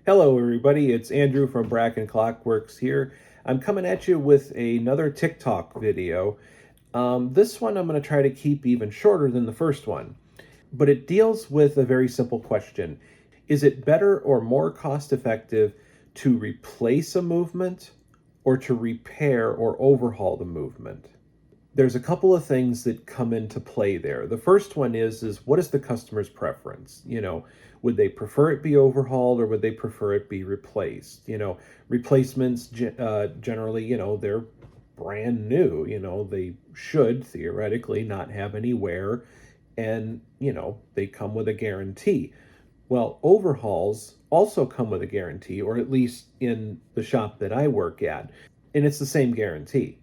Hello, everybody. It's Andrew from Bracken Clockworks here. I'm coming at you with another TikTok video. This one I'm going to try to keep even shorter than the first one, but it deals with a very simple question. Is it better or more cost effective to replace a movement or to repair or overhaul the movement? There's a couple of things that come into play there. The first one is what is the customer's preference? Would they prefer it be overhauled or would they prefer it be replaced? Replacements generally, they're brand new. They should theoretically not have any wear, and they come with a guarantee. Well, overhauls also come with a guarantee, or at least in the shop that I work at, and it's the same guarantee.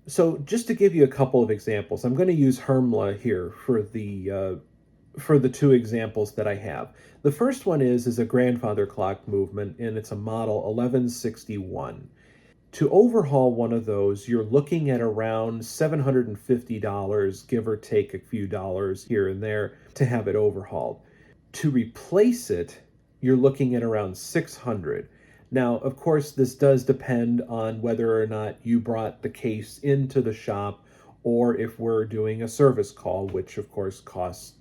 So just to give you a couple of examples, I'm going to use Hermla here for the two examples that I have. The first one is a grandfather clock movement, and it's a model 1161. To overhaul one of those, you're looking at around $750, give or take a few dollars here and there, to have it overhauled. To replace it, you're looking at around $600. Now, of course, this does depend on whether or not you brought the case into the shop or if we're doing a service call, which of course costs,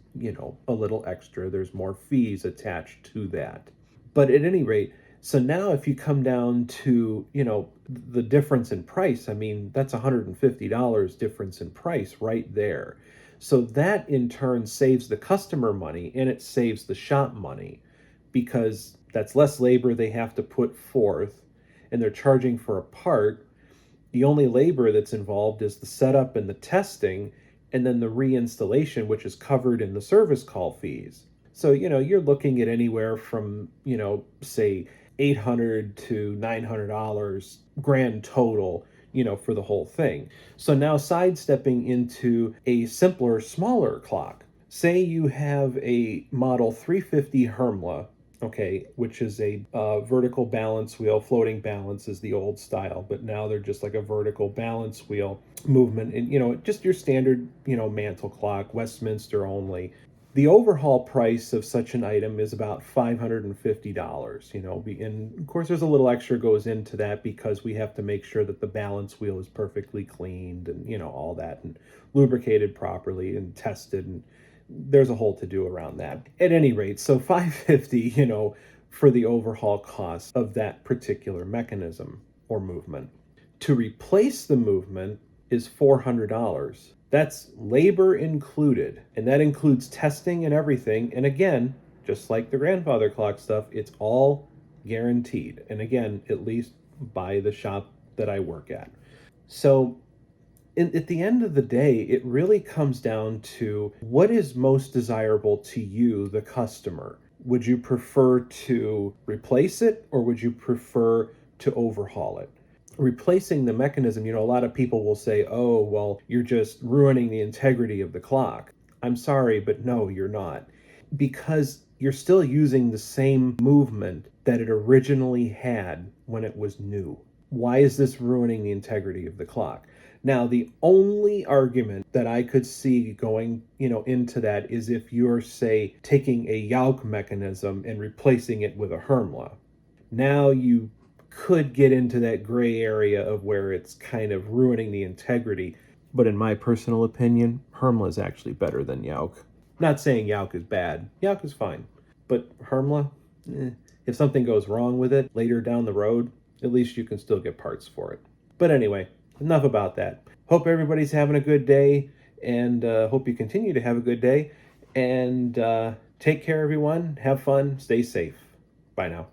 a little extra. There's more fees attached to that. But at any rate, so now if you come down to, the difference in price, I mean, that's $150 difference in price right there. So that in turn saves the customer money and it saves the shop money, because that's less labor they have to put forth, and they're charging for a part. The only labor that's involved is the setup and the testing, and then the reinstallation, which is covered in the service call fees. So, you're looking at anywhere from, say $800 to $900 grand total, for the whole thing. So now sidestepping into a simpler, smaller clock. Say you have a model 350 Hermla, okay, which is a vertical balance wheel. Floating balance is the old style, but now they're just like a vertical balance wheel movement, and just your standard, mantle clock, Westminster only. The overhaul price of such an item is about $550, and of course there's a little extra goes into that because we have to make sure that the balance wheel is perfectly cleaned and, all that, and lubricated properly and tested, and there's a whole to do around that. At any rate, so $550, for the overhaul cost of that particular mechanism or movement. To replace the movement is $400. That's labor included, and that includes testing and everything. And again, just like the grandfather clock stuff, it's all guaranteed. And again, at least by the shop that I work at. So at the end of the day, it really comes down to what is most desirable to you, the customer. Would you prefer to replace it or would you prefer to overhaul it? Replacing the mechanism, a lot of people will say, oh, well, you're just ruining the integrity of the clock. I'm sorry, but no, you're not. Because you're still using the same movement that it originally had when it was new. Why is this ruining the integrity of the clock? Now, the only argument that I could see going, into that is if you're, say, taking a Yauk mechanism and replacing it with a Hermla. Now you could get into that gray area of where it's kind of ruining the integrity. But in my personal opinion, Hermla is actually better than Yauk. Not saying Yauk is bad. Yauk is fine. But Hermla, if something goes wrong with it later down the road, at least you can still get parts for it. But anyway, enough about that. Hope everybody's having a good day, and hope you continue to have a good day. And take care, everyone. Have fun. Stay safe. Bye now.